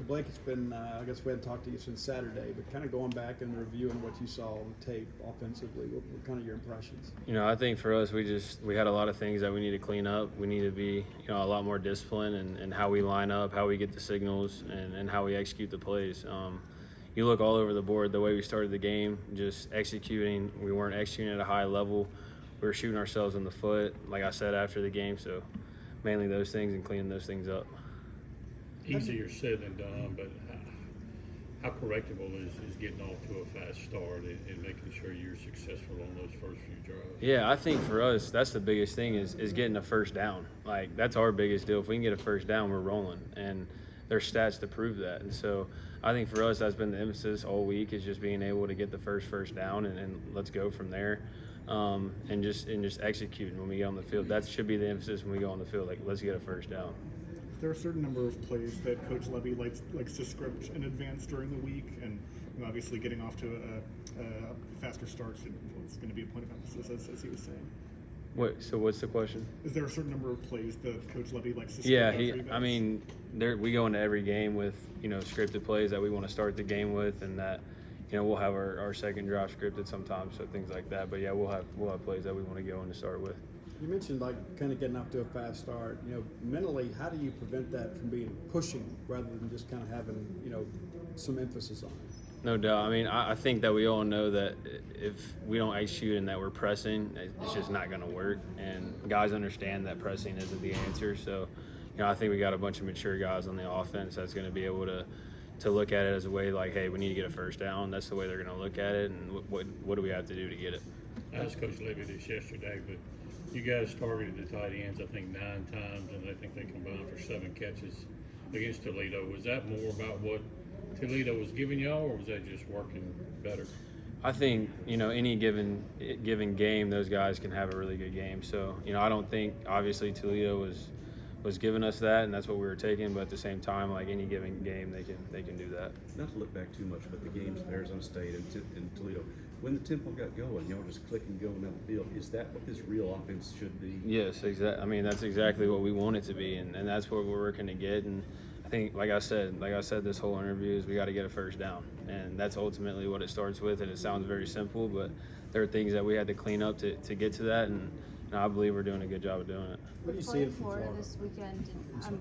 Blake's been, I guess we hadn't talked to you since Saturday, but kind of going back and reviewing what you saw on tape offensively, what were kind of your impressions? I think for us, we had a lot of things that we need to clean up. We need to be, a lot more disciplined in how we line up, how we get the signals, and how we execute the plays. You look all over the board, the way we started the game, just executing. We weren't executing at a high level. We were shooting ourselves in the foot, like I said after the game. So mainly those things and cleaning those things up. Easier said than done, but how correctable is getting off to a fast start and making sure you're successful on those first few drives? Yeah, I think for us, that's the biggest thing is getting a first down. Like, that's our biggest deal. If we can get a first down, we're rolling. And there's stats to prove that. And so I think for us, that's been the emphasis all week is just being able to get the first down and let's go from there. And just executing when we get on the field. That should be the emphasis when we go on the field. Like, let's get a first down. There are a certain number of plays that Coach Levy likes to script in advance during the week, and obviously getting off to a faster start is going to be a point of emphasis, as he was saying. So what's the question? Is there a certain number of plays that Coach Levy likes to script? Yeah, we go into every game with scripted plays that we want to start the game with, and that we'll have our second drive scripted sometimes, so things like that. But yeah, we'll have plays that we want to go in to start with. You mentioned kind of getting off to a fast start. Mentally, how do you prevent that from being pushing rather than just kind of having some emphasis on it? No doubt. I think that we all know that if we don't execute and that we're pressing, it's just not going to work. And guys understand that pressing isn't the answer. So, I think we got a bunch of mature guys on the offense that's going to be able to look at it as a way like, hey, we need to get a first down. That's the way they're going to look at it. And what do we have to do to get it? I asked Coach Levy this yesterday, but you guys targeted the tight ends, I think, 9 times, and I think they combined for 7 catches against Toledo. Was that more about what Toledo was giving y'all, or was that just working better? I think, any given game, those guys can have a really good game. So, I don't think, obviously, Toledo was giving us that, and that's what we were taking. But at the same time, like any given game, they can do that. Not to look back too much, but the games at Arizona State and Toledo, when the tempo got going, y'all just clicking, going down the field. Is that what this real offense should be? Yes, exactly. That's exactly what we want it to be, and that's what we're working to get. And I think, like I said, this whole interview is we got to get a first down, and that's ultimately what it starts with. And it sounds very simple, but there are things that we had to clean up to get to that, and I believe we're doing a good job of doing it. What do you see in Florida this weekend?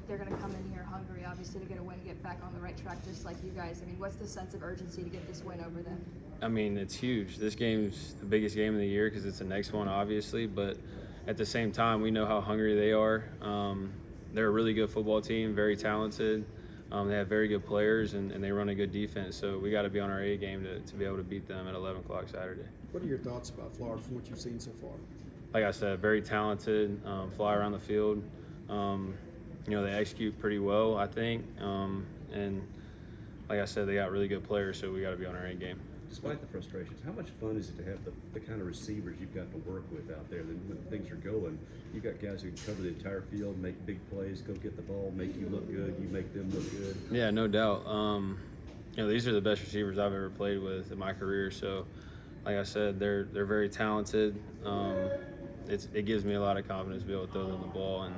They're going to come in here hungry, obviously, to get a win, get back on the right track, just like you guys. What's the sense of urgency to get this win over them? It's huge. This game's the biggest game of the year because it's the next one, obviously. But at the same time, we know how hungry they are. They're a really good football team, very talented. They have very good players, and they run a good defense. So we got to be on our A game to be able to beat them at 11 o'clock Saturday. What are your thoughts about Florida from what you've seen so far? Like I said, very talented, fly around the field. They execute pretty well, I think. And like I said, they got really good players, so we got to be on our A game. Despite the frustrations, how much fun is it to have the kind of receivers you've got to work with out there? Then when things are going, you've got guys who can cover the entire field, make big plays, go get the ball, make you look good, you make them look good. Yeah, no doubt. These are the best receivers I've ever played with in my career. So, like I said, they're very talented. It gives me a lot of confidence to be able to throw them the ball, and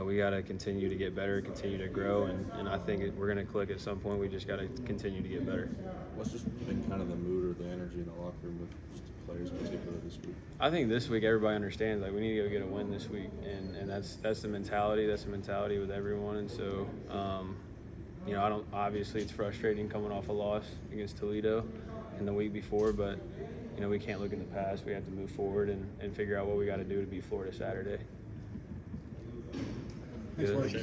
we got to continue to get better, continue to grow, and I think we're going to click at some point. We just got to continue to get better. What's just been kind of the mood or the energy in the locker room with just the players in particular this week? I think this week everybody understands we need to go get a win this week, and that's the mentality. That's the mentality with everyone, and so I don't. Obviously, it's frustrating coming off a loss against Toledo in the week before, but we can't look in the past. We have to move forward and figure out what we got to do to beat Florida Saturday. Thanks,